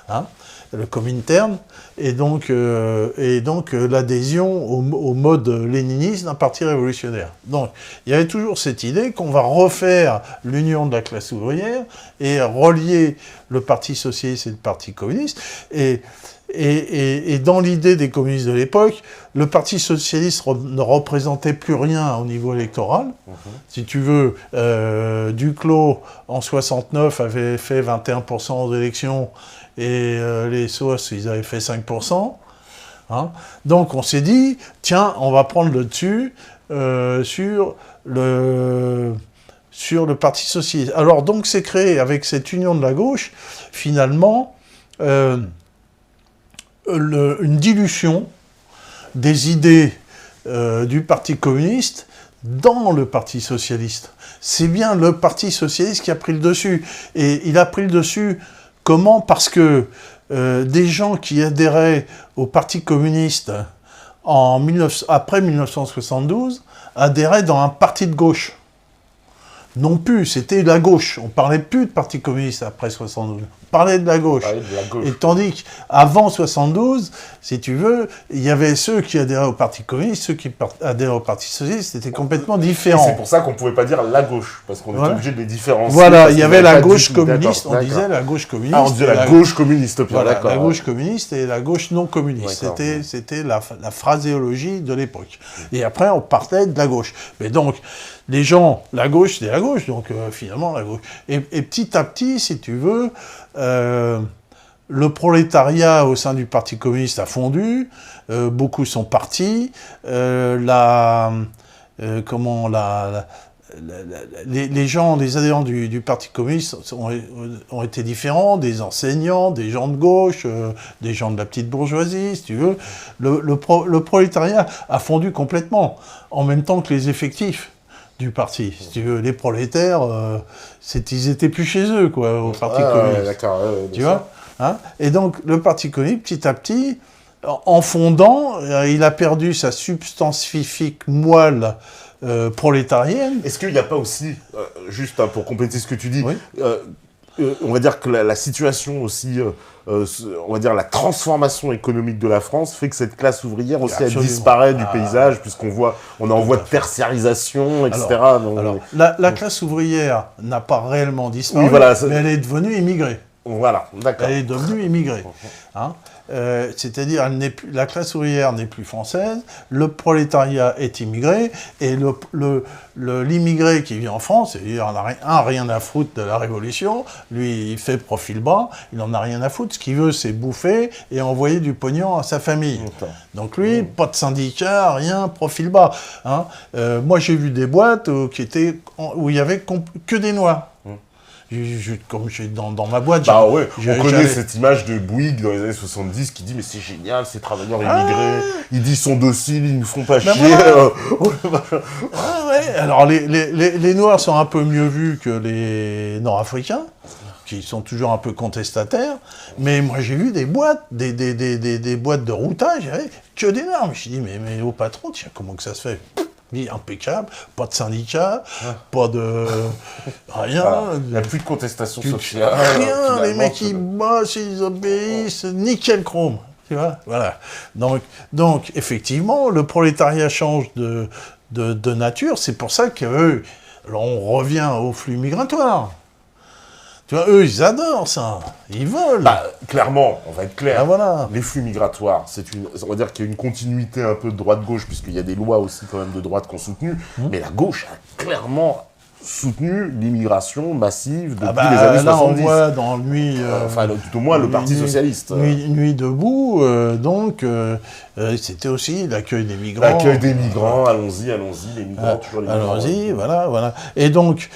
hein, le Comintern, et donc l'adhésion au mode léniniste d'un parti révolutionnaire. Donc, il y avait toujours cette idée qu'on va refaire l'union de la classe ouvrière et relier le Parti socialiste et le Parti communiste, et dans l'idée des communistes de l'époque, le Parti socialiste ne représentait plus rien au niveau électoral. Si tu veux, Duclos, en 69, avait fait 21% d'élections, et les SOS, ils avaient fait 5%. Hein. Donc on s'est dit, tiens, on va prendre le dessus sur le Parti socialiste. Alors donc c'est créé, avec cette union de la gauche, finalement, une dilution des idées du Parti communiste dans le Parti socialiste. C'est bien le Parti socialiste qui a pris le dessus. Et il a pris le dessus, comment ? Parce que des gens qui adhéraient au Parti communiste après 1972 adhéraient dans un parti de gauche. Non plus, c'était la gauche. On parlait plus de Parti communiste après 72. On parlait de la gauche. Et tandis qu'avant 72, si tu veux, il y avait ceux qui adhéraient au Parti communiste, ceux qui adhéraient au Parti socialiste, c'était complètement différent. C'est pour ça qu'on ne pouvait pas dire la gauche, parce qu'on était obligé de les différencier. Voilà, il y avait la gauche communiste, on disait la gauche communiste. Ah, on disait la gauche communiste, Pierre, voilà, d'accord. La gauche communiste et la gauche non communiste. C'était la phraséologie de l'époque. Et après, on partait de la gauche. Mais donc, les gens, la gauche, c'était la gauche, donc finalement la gauche. Et petit à petit, si tu veux, le prolétariat au sein du Parti communiste a fondu, beaucoup sont partis, les gens, les adhérents du Parti communiste ont été différents, des enseignants, des gens de gauche, des gens de la petite bourgeoisie, si tu veux. Le prolétariat a fondu complètement, en même temps que les effectifs du parti. Si tu veux, les prolétaires, ils étaient plus chez eux, quoi, au Parti communiste. D'accord, tu vois, hein. Et donc, le Parti communiste, petit à petit, en fondant, il a perdu sa substance physique moelle prolétarienne. Est-ce qu'il n'y a pas aussi, juste pour compléter ce que tu dis, oui. On va dire que la situation aussi, on va dire la transformation économique de la France fait que cette classe ouvrière aussi elle disparaît du paysage, on en voit de tertiarisation, etc. Alors, la classe ouvrière n'a pas réellement disparu, oui, voilà, mais elle est devenue immigrée. Voilà, d'accord. Elle est devenue immigrée. Hein. C'est-à-dire, la classe ouvrière n'est plus française, le prolétariat est immigré, et l'immigré qui vit en France, il n'en a rien à foutre de la Révolution, lui, il fait profil bas, il n'en a rien à foutre, ce qu'il veut, c'est bouffer et envoyer du pognon à sa famille. Donc lui, pas de syndicat, rien, profil bas. Hein. Moi, j'ai vu des boîtes où il y avait que des Noirs. Comme dans ma boîte... Bah ouais, on connaît cette image de Bouygues dans les années 70 qui dit « Mais c'est génial, ces travailleurs immigrés, ils disent sont dociles, ils nous font pas chier. Voilà. » ouais. Alors les Noirs sont un peu mieux vus que les Nord-Africains, qui sont toujours un peu contestataires, mais moi j'ai vu des boîtes, des boîtes de routage, que des Noirs. Je me suis dit « Mais au patron, tiens, comment que ça se fait ?» Impeccable, pas de syndicat, pas de... rien. Voilà. Il n'y a plus de contestation sociale. Rien, les mecs ils bossent, ils obéissent, nickel chrome. Tu vois, voilà. Donc, effectivement, le prolétariat change de nature, c'est pour ça que on revient au flux migratoire. Tu vois, eux, ils adorent ça. Ils veulent. Bah, clairement, on va être clair. Ah, voilà. Les flux migratoires, on va dire qu'il y a une continuité un peu de droite-gauche, puisqu'il y a des lois aussi quand même de droite qui ont soutenu. Mais la gauche a clairement soutenu l'immigration massive depuis les années 70. Là, on voit dans Nuit... tout au moins le Parti socialiste. Nuit debout, c'était aussi l'accueil des migrants. L'accueil des migrants, allons-y, les migrants, toujours les migrants. Allons-y, voilà. Et donc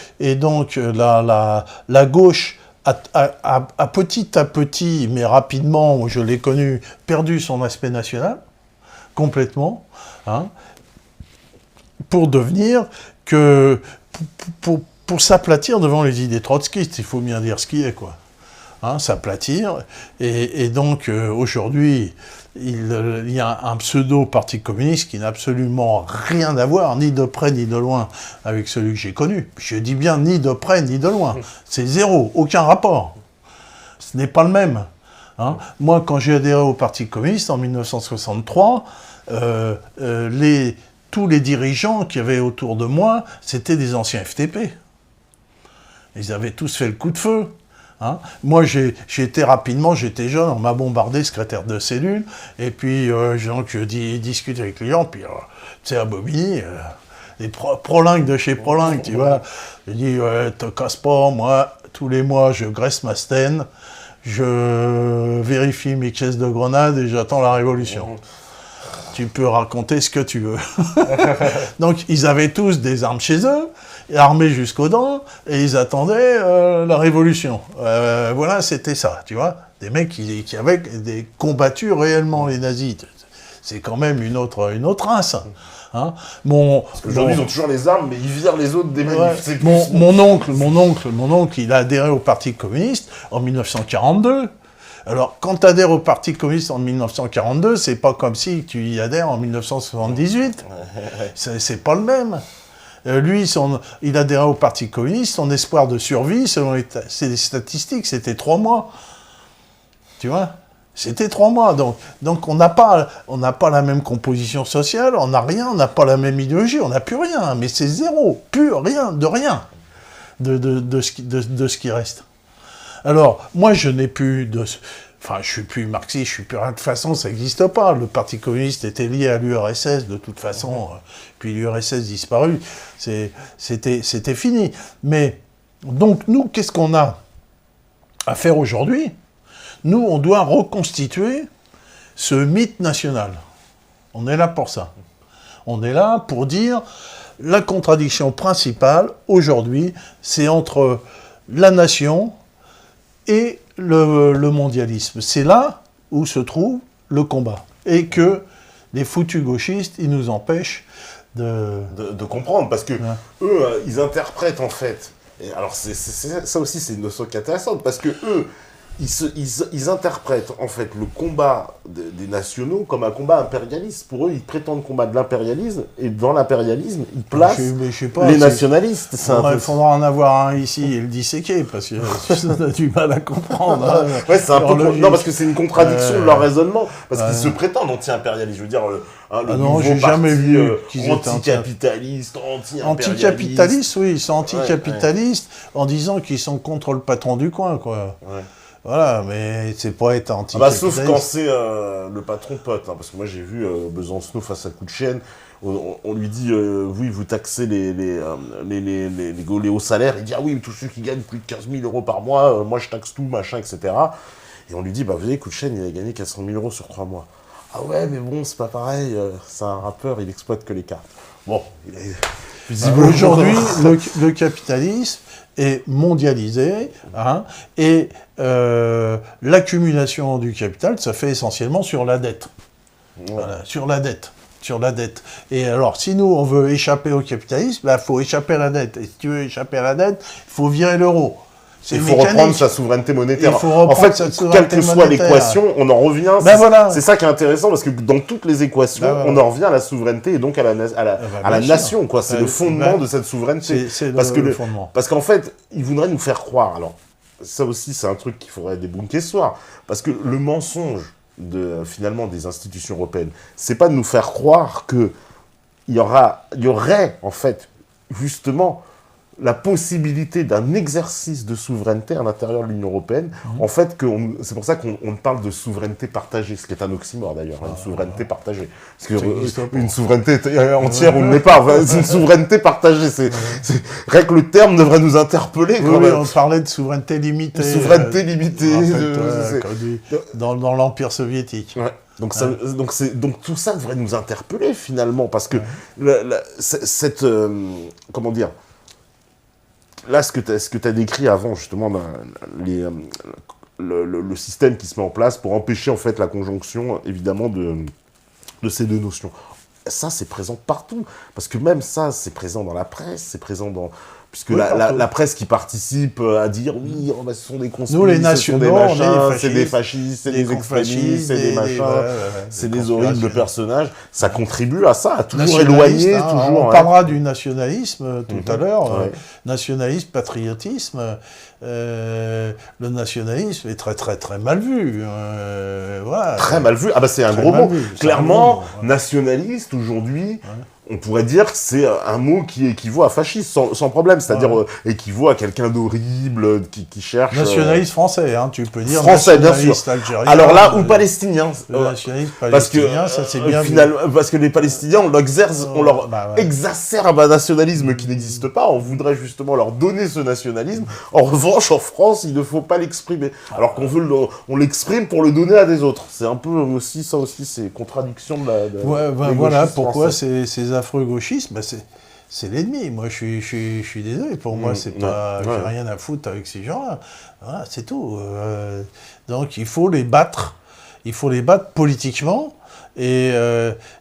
la gauche a petit à petit, mais rapidement, je l'ai connu, perdu son aspect national, complètement, hein, pour devenir que... Pour s'aplatir devant les idées trotskistes, il faut bien dire ce qui est, quoi. s'aplatir. Et donc, aujourd'hui, il y a un pseudo-parti communiste qui n'a absolument rien à voir, ni de près ni de loin, avec celui que j'ai connu. Je dis bien ni de près ni de loin. C'est zéro, aucun rapport. Ce n'est pas le même. Moi, quand j'ai adhéré au Parti communiste en 1963, tous les dirigeants qu'il y avait autour de moi, c'était des anciens FTP. Ils avaient tous fait le coup de feu. Moi, j'étais jeune, on m'a bombardé, secrétaire de cellule, et puis je discute avec les gens, puis tu sais, à Bobigny, les prolingues de chez Prolingue, tu vois, je dis, te casse pas, moi, tous les mois, je graisse ma stène, je vérifie mes caisses de grenades et j'attends la révolution. Tu peux raconter ce que tu veux. Donc, ils avaient tous des armes chez eux, armés jusqu'aux dents, et ils attendaient la révolution. Voilà, c'était ça, tu vois. Des mecs qui avaient combattu réellement les nazis. C'est quand même une autre race. Aujourd'hui, ils ont toujours les armes, mais ils virent les autres des manifs. Mon oncle, il a adhéré au Parti communiste en 1942. Alors, quand tu adhères au Parti communiste en 1942, c'est pas comme si tu y adhères en 1978. C'est pas le même. Lui, il adhérait au Parti communiste, son espoir de survie, selon les statistiques, c'était 3 mois. Tu vois ? C'était 3 mois. Donc on n'a pas la même composition sociale, on n'a rien, on n'a pas la même idéologie, on n'a plus rien. Mais c'est zéro, plus rien, de ce qui reste. Alors, moi, je n'ai plus de... Enfin, je suis plus marxiste, je suis plus rien. De toute façon, ça n'existe pas. Le Parti communiste était lié à l'URSS, de toute façon. Puis l'URSS disparut. C'était fini. Mais, donc, nous, qu'est-ce qu'on a à faire aujourd'hui ? Nous, on doit reconstituer ce mythe national. On est là pour ça. On est là pour dire la contradiction principale, aujourd'hui, c'est entre la nation et le mondialisme. C'est là où se trouve le combat. Et que les foutus gauchistes, ils nous empêchent de comprendre. Parce que eux, ils interprètent en fait. Et alors, ça aussi, c'est une notion qui est intéressante. Parce que eux, ils interprètent en fait le combat des nationaux comme un combat impérialiste. Pour eux, ils prétendent combattre l'impérialisme, et dans l'impérialisme, ils placent les nationalistes. Il faudra en avoir un ici et le disséquer, parce que on a du mal à comprendre. Ouais, c'est un peu... Non, parce que c'est une contradiction de leur raisonnement, parce qu'ils se prétendent anti-impérialistes. Je veux dire, le non, j'ai jamais vu anticapitaliste, anti-impérialiste. Anticapitalistes, oui, ils sont anticapitalistes en disant qu'ils sont contre le patron du coin, quoi. Ouais. Voilà, mais c'est pas être anti-capitaliste. Sauf quand c'est le patron pote, parce que moi j'ai vu Besancenot face à Kouchner, on lui dit oui, vous taxez les hauts salaires, il dit ah oui, tous ceux qui gagnent plus de 15 000 euros par mois, moi je taxe tout, machin, etc. Et on lui dit bah vous voyez, Kouchner il a gagné 400 000 euros sur 3 mois. Ah ouais, mais bon, c'est pas pareil, c'est un rappeur, il exploite que les cartes. Bon, aujourd'hui, le capitalisme est mondialisé, et l'accumulation du capital, ça fait essentiellement sur la dette. Voilà, sur la dette. Et alors, si nous, on veut échapper au capitalisme, il faut échapper à la dette. Et si tu veux échapper à la dette, il faut virer l'euro. Il faut reprendre sa souveraineté monétaire. En fait, quelle que soit l'équation, on en revient. C'est ça qui est intéressant, parce que dans toutes les équations, on en revient à la souveraineté et donc à la nation. C'est le fondement de cette souveraineté. Le fondement. Parce qu'en fait, ils voudraient nous faire croire. Alors, ça aussi, c'est un truc qu'il faudrait débunker ce soir. Parce que le mensonge, finalement, des institutions européennes, c'est pas de nous faire croire qu'il y aurait, en fait, justement, la possibilité d'un exercice de souveraineté à l'intérieur de l'Union européenne. En fait, c'est pour ça qu'on parle de souveraineté partagée, ce qui est un oxymore d'ailleurs, une souveraineté partagée. Parce que une souveraineté entière, on ne l'est pas. C'est une souveraineté partagée. Rien que le terme devrait nous interpeller. Oui, on parlait de souveraineté limitée. Souveraineté limitée. Dans l'Empire soviétique. Ouais. Donc tout ça devrait nous interpeller finalement, parce que comment dire, là, ce que tu as décrit avant, justement, le système qui se met en place pour empêcher, en fait, la conjonction, évidemment, de ces deux notions. Ça, c'est présent partout. Parce que même ça, c'est présent dans la presse, c'est présent dans... puisque la presse qui participe à dire oui, oh, bah, ce sont des conspirations, nous les nationaux, c'est des fascistes, c'est des extrémistes, c'est des machins, c'est des horribles personnages, ça contribue à ça, à toujours éloigner, toujours... On parlera du nationalisme tout à l'heure, nationalisme, patriotisme, le nationalisme est très très très mal vu. Voilà. Très mal vu, ah bah c'est un gros mot. Clairement, nationaliste aujourd'hui... On pourrait dire que c'est un mot qui équivaut à fasciste, sans problème, c'est-à-dire équivaut à quelqu'un d'horrible, qui cherche... Nationaliste français, hein, tu peux dire français, nationaliste algérien. Alors là, ou palestinien. Nationaliste palestinien, ça c'est bien parce que les Palestiniens, on leur exacerbe un nationalisme qui n'existe pas, on voudrait justement leur donner ce nationalisme. En revanche, en France, il ne faut pas l'exprimer. Alors qu'on on l'exprime pour le donner à des autres. C'est un peu aussi, ça aussi, c'est contradiction de voilà pourquoi ces affreux gauchistes, c'est l'ennemi. Moi, je suis désolé. Pour moi, c'est pas, j'ai rien à foutre avec ces gens-là. Voilà, c'est tout. Donc, il faut les battre. Il faut les battre politiquement. Et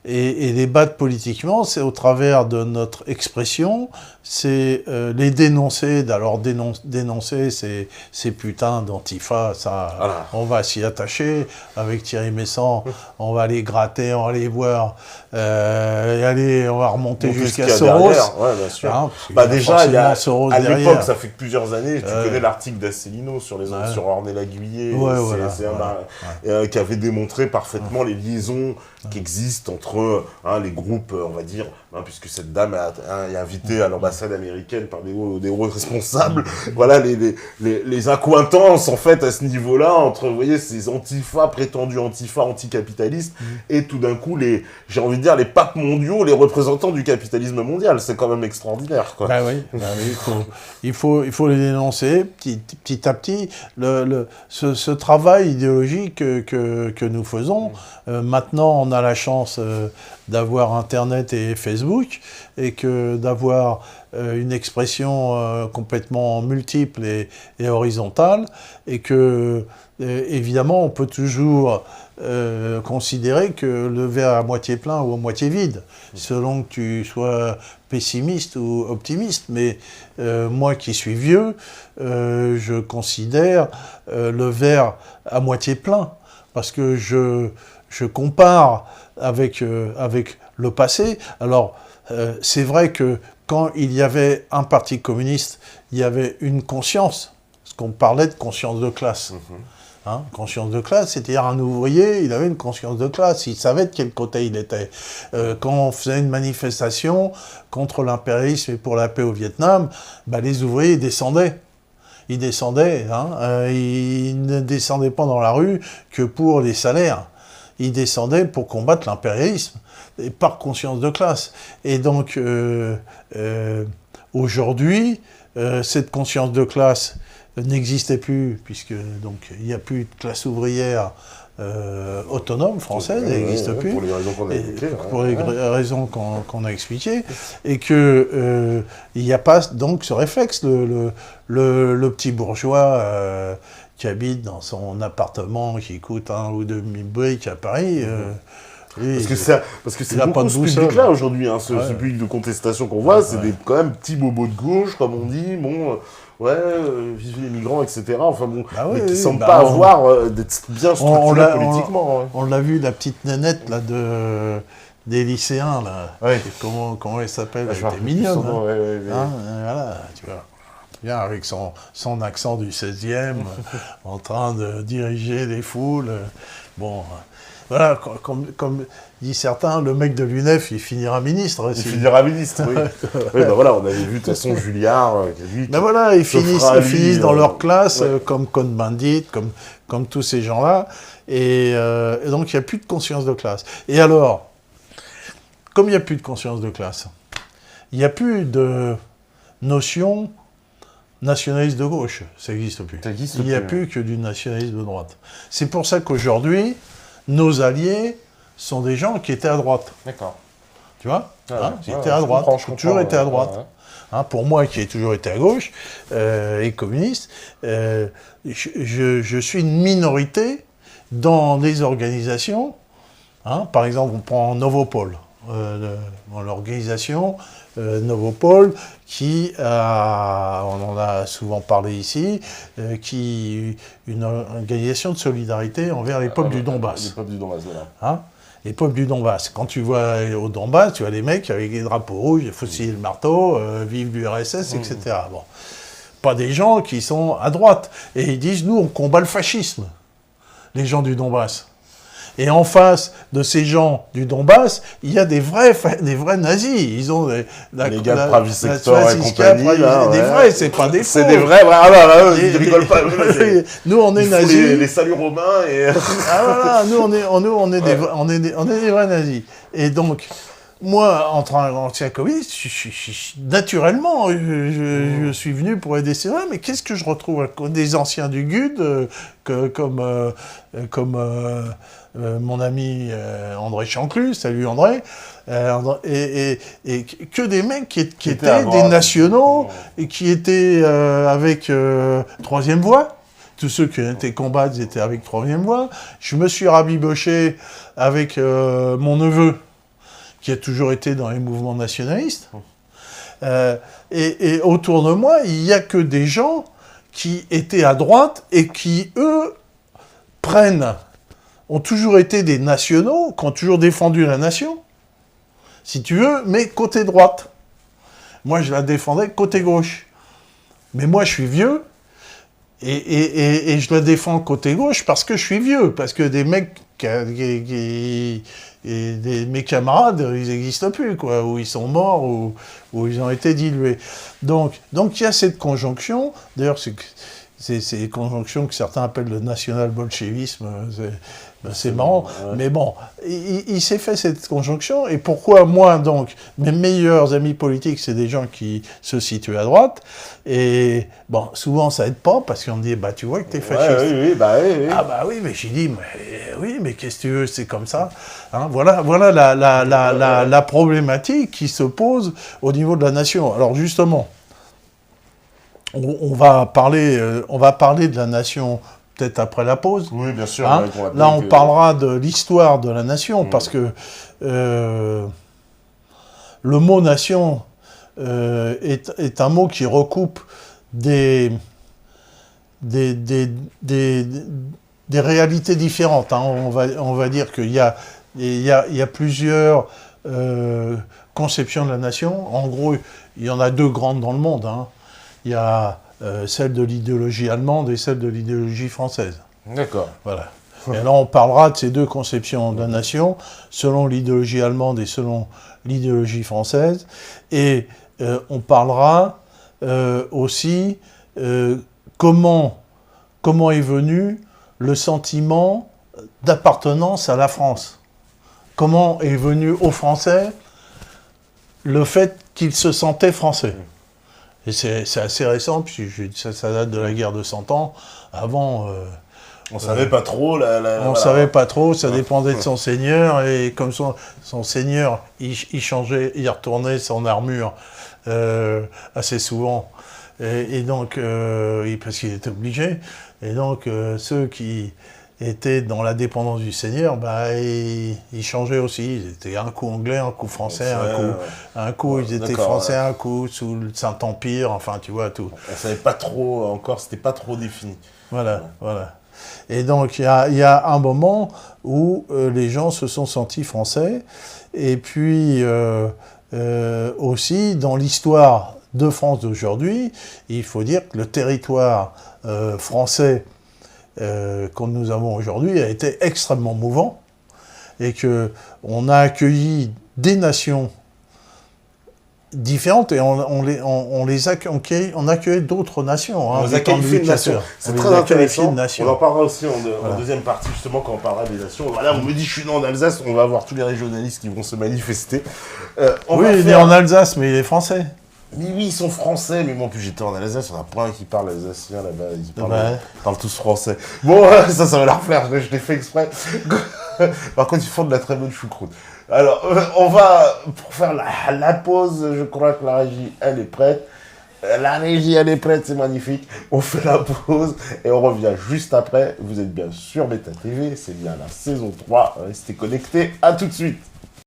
les battre politiquement, c'est au travers de notre expression, c'est les dénoncer. Alors dénoncer ces putains d'antifa, ça, voilà. On va s'y attacher avec Thierry Messant, on va aller gratter, on va aller voir, on va remonter jusqu'à Soros. Ouais, bien sûr. Hein, déjà, il y a Soros à l'époque, ça fait plusieurs années, tu connais l'article d'Asselineau sur sur Ornella Guillet, qui avait démontré parfaitement les liaisons qui existent entre les groupes, on va dire, puisque cette dame est invitée à l'ambassade américaine par des hauts responsables, voilà, les accointances, en fait, à ce niveau-là, entre, vous voyez, ces prétendus antifa anticapitalistes, et tout d'un coup, j'ai envie de dire, les papes mondiaux, les représentants du capitalisme mondial. C'est quand même extraordinaire, quoi. Il faut les dénoncer petit à petit. Ce travail idéologique que nous faisons, maintenant, on a la chance d'avoir Internet et Facebook, et que d'avoir une expression complètement multiple et horizontale, et que, évidemment, on peut toujours considérer que le verre est à moitié plein ou à moitié vide, selon que tu sois pessimiste ou optimiste. Mais moi qui suis vieux, je considère le verre à moitié plein, parce que je compare avec le passé. Alors, c'est vrai que quand il y avait un parti communiste, il y avait une conscience, parce qu'on parlait de conscience de classe. Conscience de classe, c'est-à-dire un ouvrier, il avait une conscience de classe, il savait de quel côté il était. Quand on faisait une manifestation contre l'impérialisme et pour la paix au Vietnam, les ouvriers descendaient. Ils descendaient, ils ne descendaient pas dans la rue que pour les salaires. Ils descendaient pour combattre l'impérialisme, et par conscience de classe. Et donc, aujourd'hui, cette conscience de classe n'existait plus, puisque donc il n'y a plus de classe ouvrière autonome française, elle n'existe plus. Pour les raisons qu'on a expliquées. Pour les raisons qu'on a expliquées. Et que il n'y a pas donc ce réflexe, le petit bourgeois qui habite dans son appartement, qui coûte 1 ou 2 000 briques à Paris. Parce que c'est beaucoup ce public-là aujourd'hui, ce public de contestation qu'on voit, c'est quand même petits bobos de gauche, comme on dit, vive les migrants, etc. Enfin bon, mais qui ne semblent pas avoir d'être bien structurés politiquement. On l'a vu, la petite nénette là, des lycéens, là. Comment elle s'appelle? Elle était mignonne. Voilà, tu vois. Bien, avec son accent du 16e, en train de diriger les foules. Bon, voilà, comme disent certains, le mec de l'UNEF, il finira ministre. Il finira ministre, oui. Voilà, on avait vu de toute façon Julliard, lui. Ils finissent dans leur classe, comme Cohn-Bendit, comme tous ces gens-là. Et donc, il n'y a plus de conscience de classe. Et alors, comme il n'y a plus de conscience de classe, il n'y a plus de notion nationaliste de gauche, ça n'existe plus. Il n'y a plus que du nationalisme de droite. C'est pour ça qu'aujourd'hui, nos alliés sont des gens qui étaient à droite. D'accord. Tu vois, ils étaient à droite, ont toujours été à droite. Pour moi, qui ai toujours été à gauche et communiste, je suis une minorité dans les organisations. Par exemple, on prend Novopol. l'organisation Novopol, qui a, on en a souvent parlé ici, une organisation de solidarité envers les peuples du Donbass. Les peuples du Donbass, voilà. Hein, les peuples du Donbass. Quand tu vois au Donbass, tu vois les mecs avec les drapeaux rouges, les fusils et le marteau, vive l'URSS, etc. Bon. Pas des gens qui sont à droite. Et ils disent, nous, on combat le fascisme, les gens du Donbass. Et en face de ces gens du Donbass, il y a des vrais nazis. Ils ont les gars de Pravi Sector et compagnie. Des vrais, c'est pas des faux. C'est des vrais, ils rigolent pas. Nous, on est nazis. Les saluts romains et... nous, on est des vrais nazis. Et donc, moi, en tant qu'ancien communiste, naturellement, je suis venu pour aider ces gens, mais qu'est-ce que je retrouve des anciens du GUD, comme mon ami André Chanclus, salut André, et que des mecs qui étaient des nationaux, et qui étaient avec Troisième Voie. Tous ceux qui étaient combattre étaient avec Troisième Voie. Je me suis rabiboché avec mon neveu, qui a toujours été dans les mouvements nationalistes. Et autour de moi, il n'y a que des gens qui étaient à droite et qui, eux, ont toujours été des nationaux, qui ont toujours défendu la nation, si tu veux, mais côté droite. Moi, je la défendais côté gauche. Mais moi, je suis vieux, et je la défends côté gauche parce que je suis vieux, parce que des mecs mes camarades, ils n'existent plus, quoi, ou ils sont morts, ou ils ont été dilués. Donc il y a cette conjonction, d'ailleurs c'est une conjonction que certains appellent le national-bolchevisme, c'est marrant, mais bon, il s'est fait cette conjonction, et pourquoi moi, donc, mes meilleurs amis politiques, c'est des gens qui se situent à droite, et bon, souvent ça aide pas, parce qu'on me dit, bah tu vois que t'es fasciste. Oui. Ah bah oui, mais j'ai dit, mais qu'est-ce que tu veux, c'est comme ça. Hein, voilà la problématique qui se pose au niveau de la nation. Alors justement, on va parler de la nation peut-être après la pause. Oui, bien sûr. Hein, là, on parlera de l'histoire de la nation, parce que le mot nation est un mot qui recoupe des réalités différentes. Hein. On va dire qu'il y a plusieurs conceptions de la nation. En gros, il y en a deux grandes dans le monde. Hein. Il y a celle de l'idéologie allemande et celle de l'idéologie française. D'accord. Voilà. Et là, on parlera de ces deux conceptions de la nation, selon l'idéologie allemande et selon l'idéologie française. Et on parlera aussi comment est venu le sentiment d'appartenance à la France. Comment est venu aux Français le fait qu'ils se sentaient français. Et c'est assez récent, puisque ça date de la guerre de 100 ans. Avant... on savait pas trop. On savait pas trop, ça dépendait de son seigneur, et comme son seigneur, il changeait, il retournait son armure assez souvent. Et donc, parce qu'il était obligé. Et donc, ceux qui étaient dans la dépendance du Seigneur, ils changeaient aussi. Ils étaient un coup anglais, un coup français, un coup ils étaient français, un coup sous le Saint-Empire, enfin, tu vois, tout. On savait pas trop encore, c'était pas trop défini. Voilà. Et donc, il y a un moment où les gens se sont sentis français. Et puis, aussi, dans l'histoire de France d'aujourd'hui, il faut dire que le territoire français que nous avons aujourd'hui a été extrêmement mouvant, et qu'on a accueilli des nations différentes, et on accueille d'autres nations. Hein, on accueille une nation. C'est très intéressant. On en parlera aussi en deuxième partie, justement, quand on parlera des nations. Voilà, on me dit je suis né en Alsace, on va voir tous les régionalistes qui vont se manifester. Il est né en Alsace, mais il est français. Mais oui, ils sont français, mais moi, en plus, j'étais en Alsace, il y en a plein qui parlent alsacien là-bas, ils parlent tous français. Bon, ça va leur plaire, je l'ai fait exprès. Par contre, ils font de la très bonne choucroute. Alors, on va, pour faire la pause, je crois que la régie, elle est prête. La régie, elle est prête, c'est magnifique. On fait la pause et on revient juste après. Vous êtes bien sur Beta TV, c'est bien la saison 3. Restez connectés, à tout de suite.